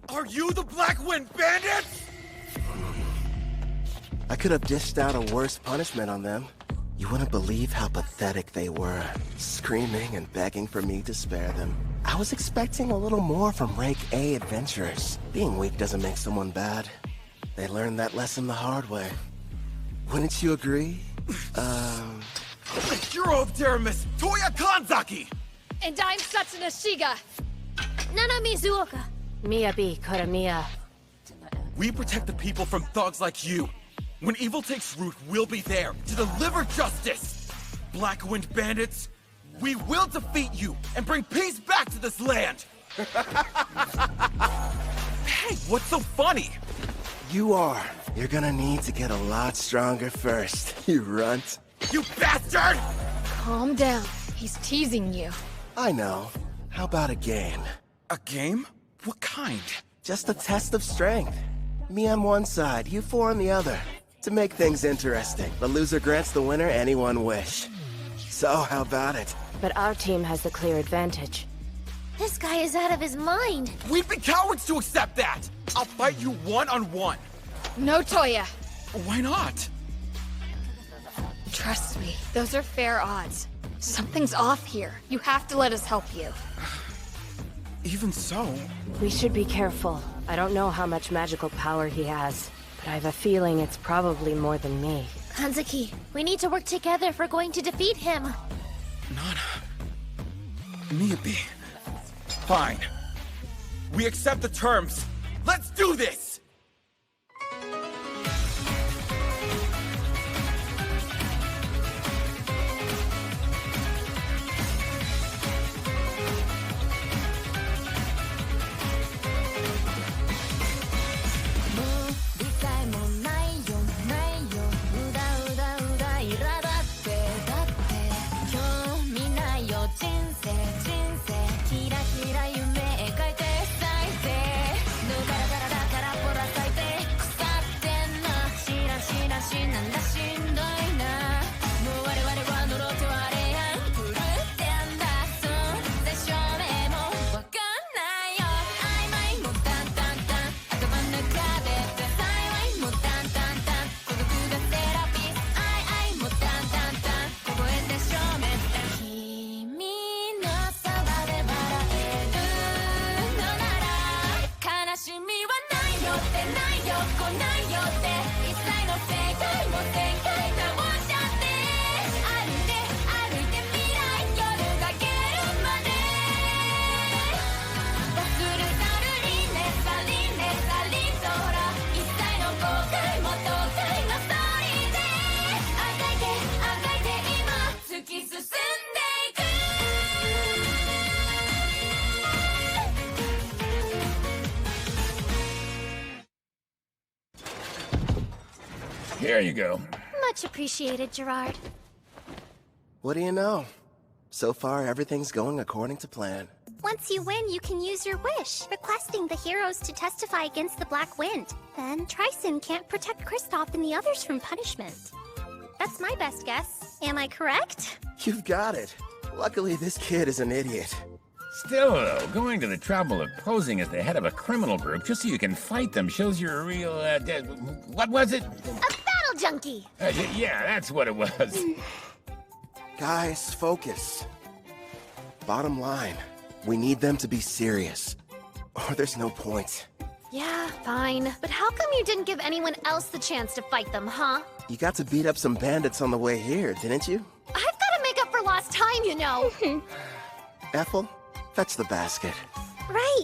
Are you the Black Wind Bandits? I could have dished out a worse punishment on them. You wouldn't believe how pathetic they were, screaming and begging for me to spare them. I was expecting a little more from Rank A adventurers. Being weak doesn't make someone bad. They learned that lesson the hard way. Wouldn't you agree? The hero of Deramis, Toya Kanzaki! And I'm Satsuna Shiga. Nana Mizuoka. Miyabi Kuramiya. We protect the people from thugs like you. When evil takes root, we'll be there to deliver justice. Black Wind Bandits, we will defeat you and bring peace back to this land. Hey, what's so funny? You are. You're gonna need to get a lot stronger first, you runt. You bastard! Calm down. He's teasing you. I know. How about a game? A game? What kind? Just a test of strength. Me on one side, you four on the other. To make things interesting, the loser grants the winner any one wish. So, how about it? But our team has the clear advantage. This guy is out of his mind. We'd be cowards to accept that! I'll fight you one-on-one. No, Toya. Why not? Trust me, those are fair odds. Something's off here. You have to let us help you. Even so... We should be careful. I don't know how much magical power he has, but I have a feeling it's probably more than me. Kanzaki, we need to work together if we're going to defeat him. Nana... Miyabi... Fine. We accept the terms. Let's do this! Here you go. Much appreciated, Gerard. What do you know? So far, everything's going according to plan. Once you win, you can use your wish, requesting the heroes to testify against the Black Wind. Then Tryson can't protect Kristoff and the others from punishment. That's my best guess. Am I correct? You've got it. Luckily, this kid is an idiot. Still, though, going to the trouble of posing as the head of a criminal group just so you can fight them shows you're a real, what was it? A battle junkie! Yeah, that's what it was. Guys, focus. Bottom line, we need them to be serious. Or there's no point. Yeah, fine. But how come you didn't give anyone else the chance to fight them, huh? You got to beat up some bandits on the way here, didn't you? I've got to make up for lost time, you know. Ethel, fetch the basket. Right.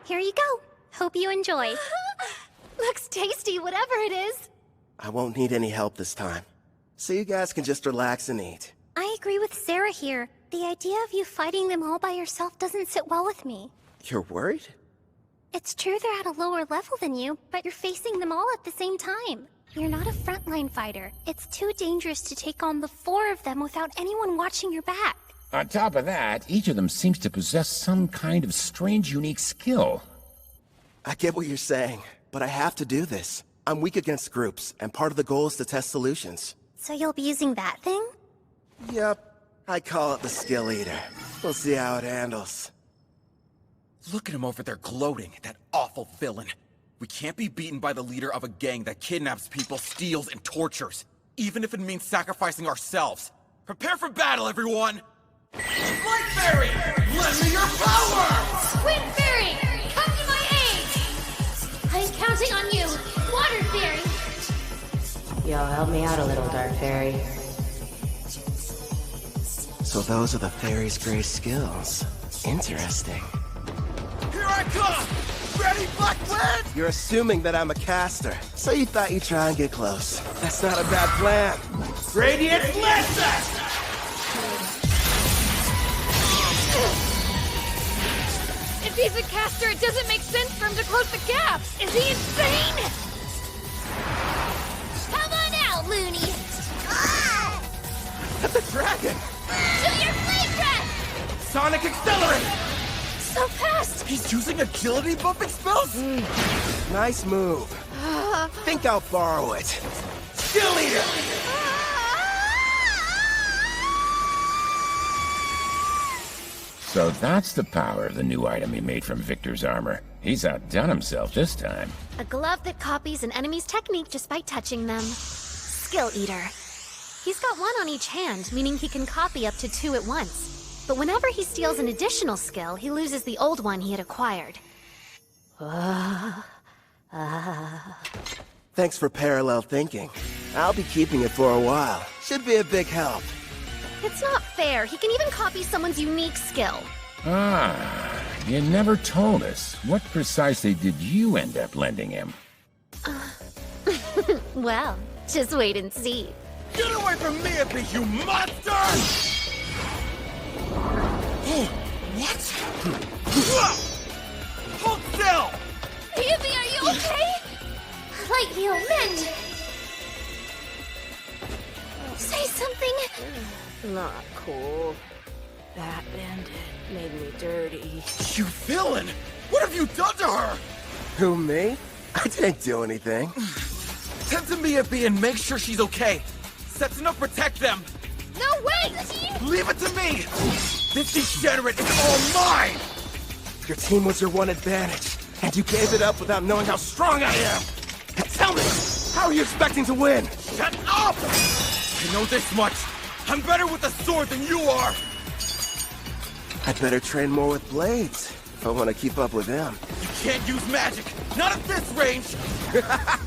Here you go. Hope you enjoy. Looks tasty, whatever it is. I won't need any help this time. So you guys can just relax and eat. I agree with Sarah here. The idea of you fighting them all by yourself doesn't sit well with me. You're worried? It's true they're at a lower level than you, but you're facing them all at the same time. You're not a frontline fighter. It's too dangerous to take on the four of them without anyone watching your back. On top of that, each of them seems to possess some kind of strange, unique skill. I get what you're saying, but I have to do this. I'm weak against groups, and part of the goal is to test solutions. So you'll be using that thing? Yep. I call it the skill eater. We'll see how it handles. Look at him over there gloating, that awful villain. We can't be beaten by the leader of a gang that kidnaps people, steals, and tortures, even if it means sacrificing ourselves. Prepare for battle, everyone! Light Fairy! Lend me your power! Wind Fairy, come to my aid! I'm counting on you, Water Fairy! You'll help me out a little, Dark Fairy. So those are the fairy's great skills. Interesting. Here I come! Ready, Black Wind? You're assuming that I'm a caster, so you thought you'd try and get close. That's not a bad plan. Radiant Blast! If he's a caster, it doesn't make sense for him to close the gaps! Is he insane? Come on out, Looney! Ah! The dragon! Do your flame breath! Sonic Accelerate! So fast! He's using agility buffing spells? Nice move. Think I'll borrow it. Skill Eater! So that's the power of the new item he made from Victor's armor. He's outdone himself this time. A glove that copies an enemy's technique just by touching them. Skill Eater. He's got one on each hand, meaning he can copy up to 2 at once. But whenever he steals an additional skill, he loses the old one he had acquired. Thanks for parallel thinking. I'll be keeping it for a while. Should be a big help. It's not fair. He can even copy someone's unique skill. Ah, you never told us. What precisely did you end up lending him? Well, just wait and see. Get away from me, Ippy, you monster! What? Hold still! Yubi, are you okay? Light heal, mend! Say something! Not cool. That bandit made me dirty. You villain! What have you done to her? Who, me? I didn't do anything. Tend to me, Ippy, and make sure she's okay. Setting up protect them. No, wait! Leave it to me! This degenerate is all mine! Your team was your one advantage, and you gave it up without knowing how strong I am. And tell me, how are you expecting to win? Shut up! I know this much. I'm better with a sword than you are! I'd better train more with blades if I want to keep up with them. You can't use magic! Not at this range!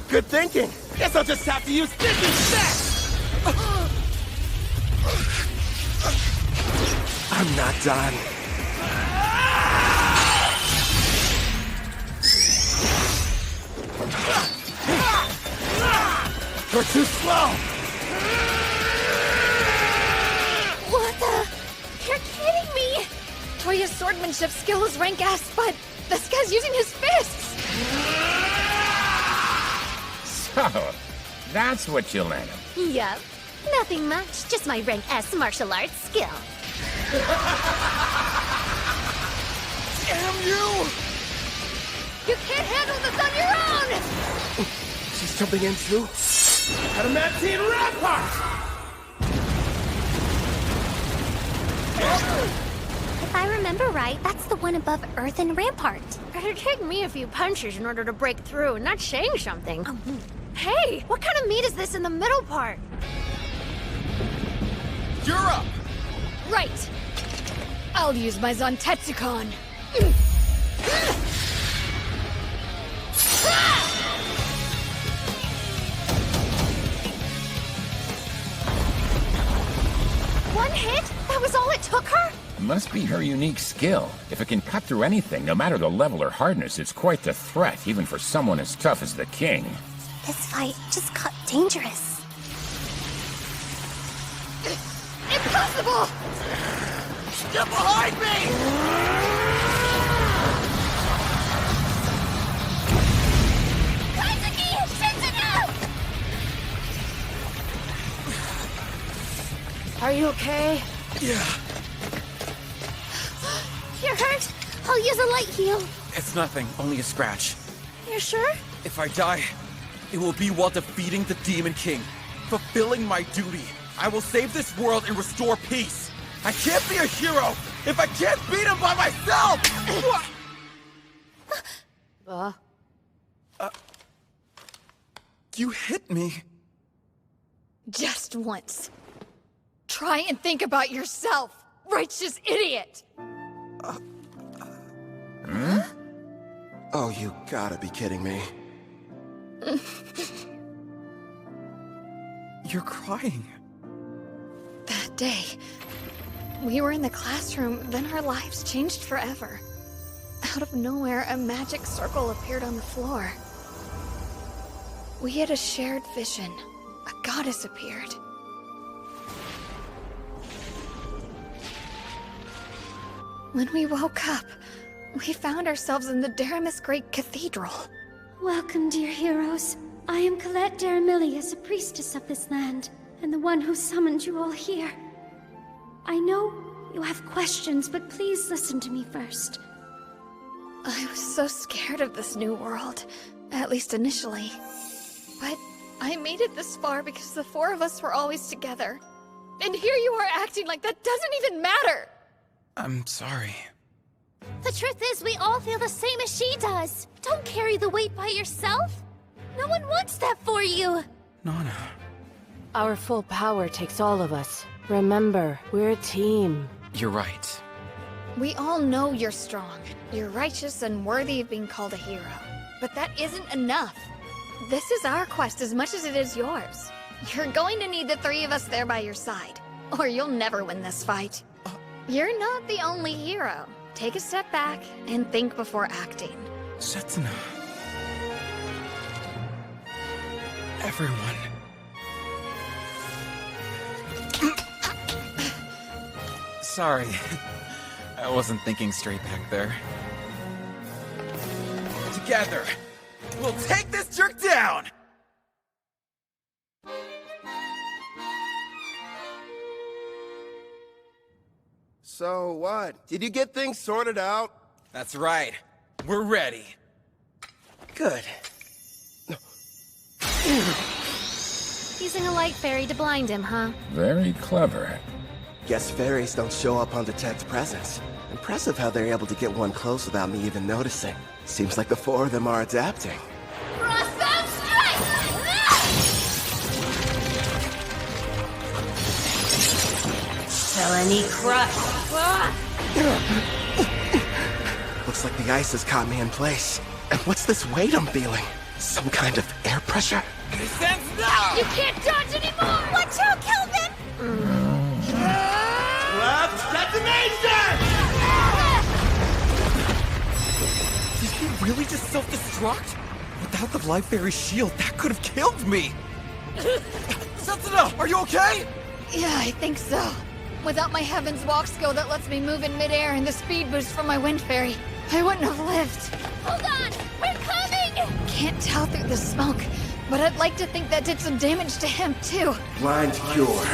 Good thinking. Guess I'll just have to use this instead. I'm not done. You're too slow! What the? You're kidding me! Toya's swordmanship skill is rank S, but this guy's using his fists! So, that's what you lent him. Yup. Nothing much, just my rank S martial arts skill. Damn you! You can't handle this on your own! She's jumping in too. Adamantine Rampart! If I remember right, that's the one above Earthen Rampart. It'd take me a few punches in order to break through, not saying something. Hey, what kind of meat is this in the middle part? You're up! Right. I'll use my Zontetsucon. One hit? That was all it took her? Must be her unique skill. If it can cut through anything, no matter the level or hardness, it's quite the threat, even for someone as tough as the king. This fight just got dangerous. Impossible! Get behind me! Kazuki! Shinsuke! Are you okay? Yeah, You're hurt? I'll use a light heal. it's nothing, only a scratch. You're sure? If I die, it will be while defeating the Demon King, fulfilling my duty. I will save this world and restore peace. I can't be a hero if I can't beat him by myself! You hit me. Just once. Try and think about yourself, righteous idiot! Oh, you gotta be kidding me. You're crying. That day, we were in the classroom, then our lives changed forever. Out of nowhere, a magic circle appeared on the floor. We had a shared vision. A goddess appeared. When we woke up, we found ourselves in the Daramus Great Cathedral. Welcome, dear heroes. I am Colette Daramilius, a priestess of this land, and the one who summoned you all here. I know you have questions, but please listen to me first. I was so scared of this new world, at least initially. But I made it this far because the four of us were always together. And here you are acting like that doesn't even matter! I'm sorry. The truth is, we all feel the same as she does. Don't carry the weight by yourself. No one wants that for you. Nana. Our full power takes all of us. Remember, we're a team. You're right. We all know you're strong. You're righteous and worthy of being called a hero. But that isn't enough. This is our quest as much as it is yours. You're going to need the three of us there by your side, or you'll never win this fight. You're not the only hero. Take a step back and think before acting. Setsuna. Everyone. Sorry. I wasn't thinking straight back there. Together, we'll take this jerk down! So what? Did you get things sorted out? That's right. We're ready. Good. Using a light fairy to blind him, huh? Very clever. Guess fairies don't show up on detect presence. Impressive how they're able to get one close without me even noticing. Seems like the four of them are adapting. Crossbow strike! Felony crush. Looks like the ice has caught me in place. And what's this weight I'm feeling? Some kind of air pressure? Sense now! You can't dodge anymore! Watch out, Kelvin! Left detonation! Did he really just self-destruct? Without the Life Fairy shield, that could have killed me! Setsuna, are you okay? Yeah, I think so. Without my Heaven's Walk skill that lets me move in midair and the speed boost from my Wind Fairy, I wouldn't have lived. Hold on! We're coming! Can't tell through the smoke, but I'd like to think that did some damage to him, too. Blind cure.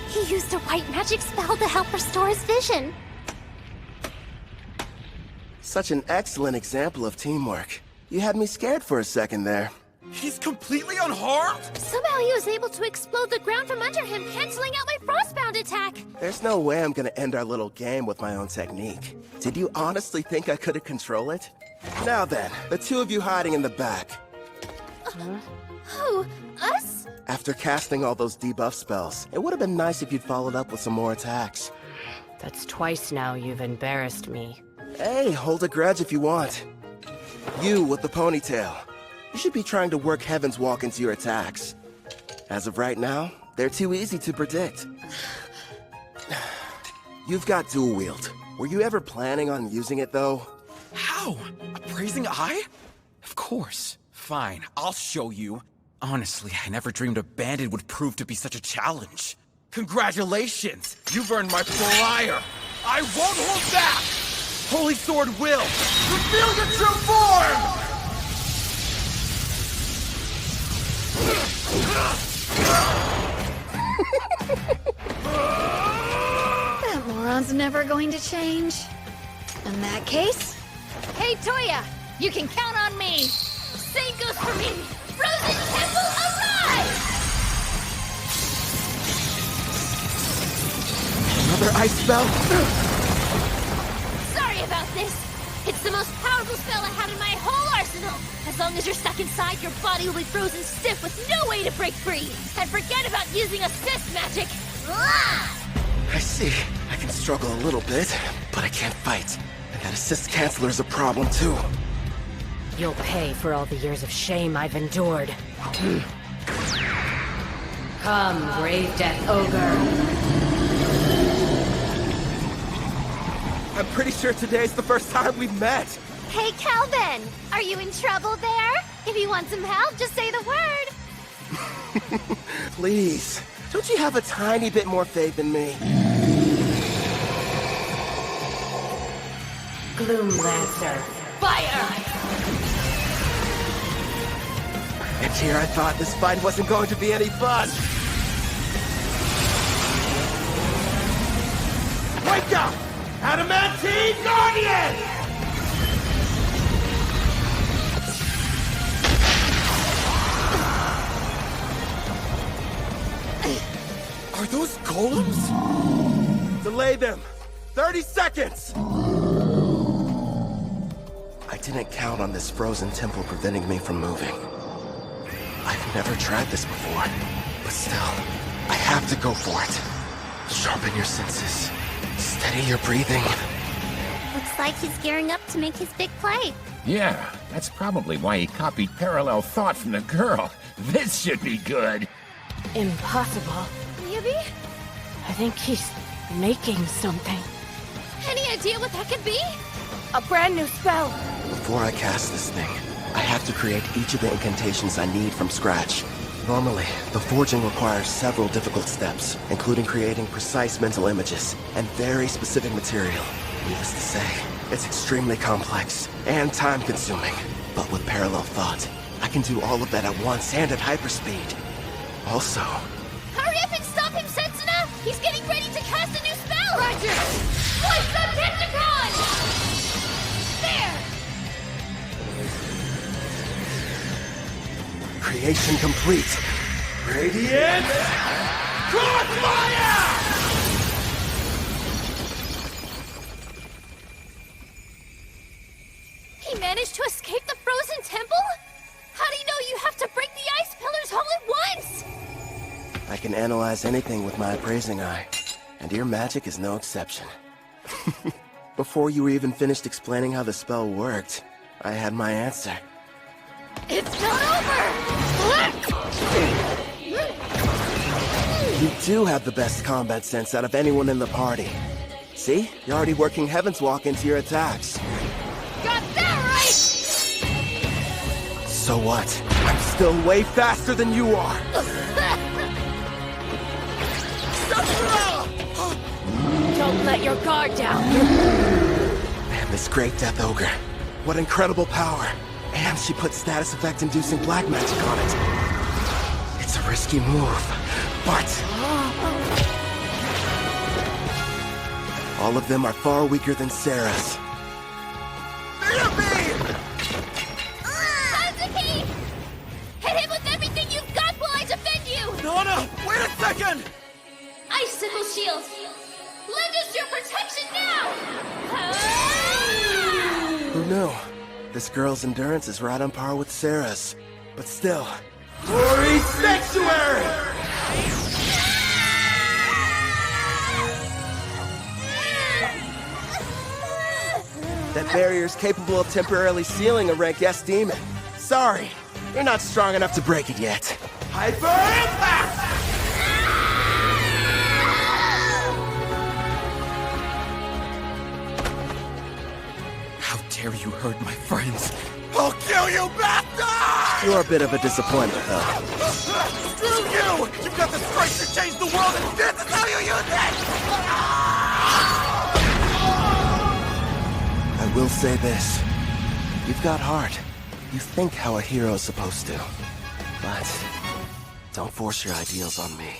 He used a white magic spell to help restore his vision. Such an excellent example of teamwork. You had me scared for a second there. He's completely unharmed? Somehow he was able to explode the ground from under him, canceling out my frostbound attack. There's no way I'm gonna end our little game with my own technique. Did you honestly think I could control it? Now then, the two of you hiding in the back. Who? Us? After casting all those debuff spells, it would have been nice if you'd followed up with some more attacks. That's twice now you've embarrassed me. Hey, hold a grudge if you want. You with the ponytail. You should be trying to work Heaven's Walk into your attacks. As of right now, they're too easy to predict. You've got dual wield. Were you ever planning on using it, though? How? A praising eye? Of course. Fine, I'll show you. Honestly, I never dreamed a bandit would prove to be such a challenge. Congratulations! You've earned my full ire! I won't hold back! Holy Sword will! Reveal your true form! That moron's never going to change. In that case, hey Toya, you can count on me. Same goes for me. Frozen Temple, arise! Another ice spell? Sorry about this. It's the most powerful spell I have in my whole arsenal! As long as you're stuck inside, your body will be frozen stiff with no way to break free! And forget about using assist magic! I see. I can struggle a little bit, but I can't fight. And that assist canceller is a problem too. You'll pay for all the years of shame I've endured. Come, Grave Death Ogre. I'm pretty sure today's the first time we've met. Hey, Calvin! Are you in trouble there? If you want some help, just say the word! Please, don't you have a tiny bit more faith in me? Gloom Lancer. Fire! And here I thought this fight wasn't going to be any fun. Wake up! Adamantine Guardian! Are those golems? Delay them! 30 seconds! I didn't count on this frozen temple preventing me from moving. I've never tried this before, but still, I have to go for it. Sharpen your senses. Steady your breathing. Looks like he's gearing up to make his big play. Yeah, that's probably why he copied parallel thought from the girl. This should be good. Impossible. Maybe? I think he's making something. Any idea what that could be? A brand new spell. Before I cast this thing, I have to create each of the incantations I need from scratch. Normally, the forging requires several difficult steps, including creating precise mental images and very specific material. Needless to say, it's extremely complex and time-consuming. But with parallel thought, I can do all of that at once and at hyperspeed. Also... Hurry up and stop him, Setsuna! He's getting ready to cast a new spell! Roger! Place the Pentacon! There! Creation complete. Radiant Crossfire! He managed to escape the frozen temple? How do you know you have to break the ice pillars all at once? I can analyze anything with my appraising eye, and your magic is no exception. Before you were even finished explaining how the spell worked, I had my answer. It's not over! You do have the best combat sense out of anyone in the party. See? You're already working Heaven's Walk into your attacks. Got that right! So what? I'm still way faster than you are! Don't let your guard down. Man, this great Death Ogre. What incredible power. And she put status effect inducing black magic on it. It's a risky move, but... all of them are far weaker than Sarah's. Kazuki! Hit him with everything you've got while I defend you! Nana, wait a second! Icicle shield! Lend us your protection now! Who knew? This girl's endurance is right on par with Sarah's. But still... Glory Sanctuary! That barrier's capable of temporarily sealing a rank S demon. Sorry, you're not strong enough to break it yet. Hyper Impact! How dare you hurt my friends? I'll kill you, bastard! You're a bit of a disappointment, though. Screw you! You've got the strength to change the world, and this is how you use it! I will say this. You've got heart. You think how a hero's supposed to. But don't force your ideals on me.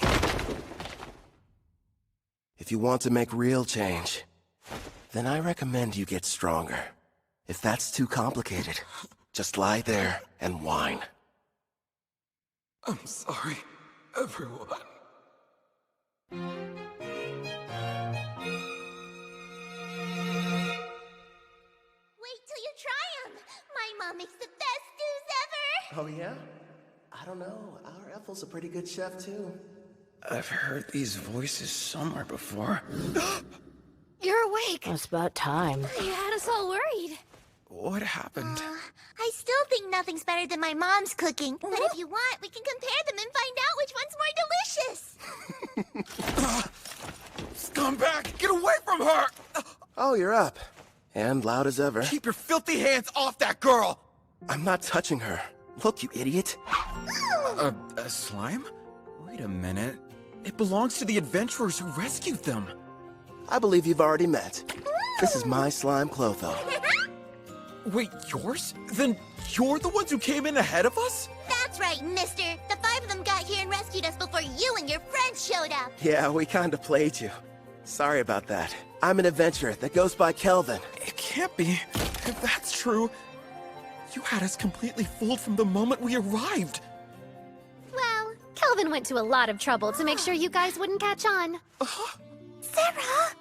If you want to make real change, then I recommend you get stronger. If that's too complicated, just lie there and whine. I'm sorry, everyone. Wait, makes the best stews ever! Oh, yeah? I don't know. Our Ethel's a pretty good chef, too. I've heard these voices somewhere before. You're awake. It's about time. You had us all worried. What happened? I still think nothing's better than my mom's cooking. But if you want, we can compare them and find out which one's more delicious. Scumbag! Get away from her! Oh, you're up. And loud as ever. Keep your filthy hands off that girl! I'm not touching her. Look, you idiot. A slime? Wait a minute. It belongs to the adventurers who rescued them. I believe you've already met. This is my slime Clotho. Wait, yours? Then you're the ones who came in ahead of us? That's right, mister. The 5 of them got here and rescued us before you and your friends showed up. Yeah, we kinda played you. Sorry about that. I'm an adventurer that goes by Kelvin. It can't be. If that's true, you had us completely fooled from the moment we arrived. Well, Kelvin went to a lot of trouble to make sure you guys wouldn't catch on. Sarah!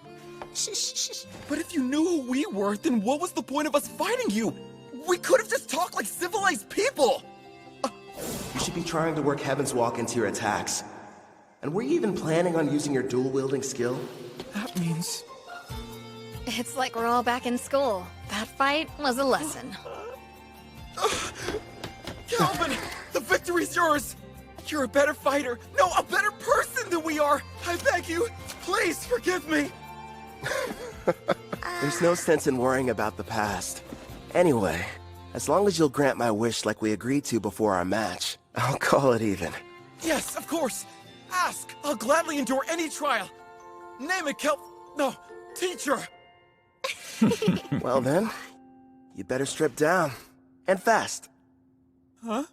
Shh. But if you knew who we were, then what was the point of us fighting you? We could have just talked like civilized people! You should be trying to work Heaven's Walk into your attacks. And were you even planning on using your dual-wielding skill? That means... It's like we're all back in school. That fight was a lesson. Calvin! The victory's yours! You're a better fighter, no, a better person than we are! I beg you, please forgive me! There's no sense in worrying about the past. Anyway, as long as you'll grant my wish like we agreed to before our match, I'll call it even. Yes, of course! Ask! I'll gladly endure any trial! Name it, No, teacher! Well then, you better strip down. And fast. Huh?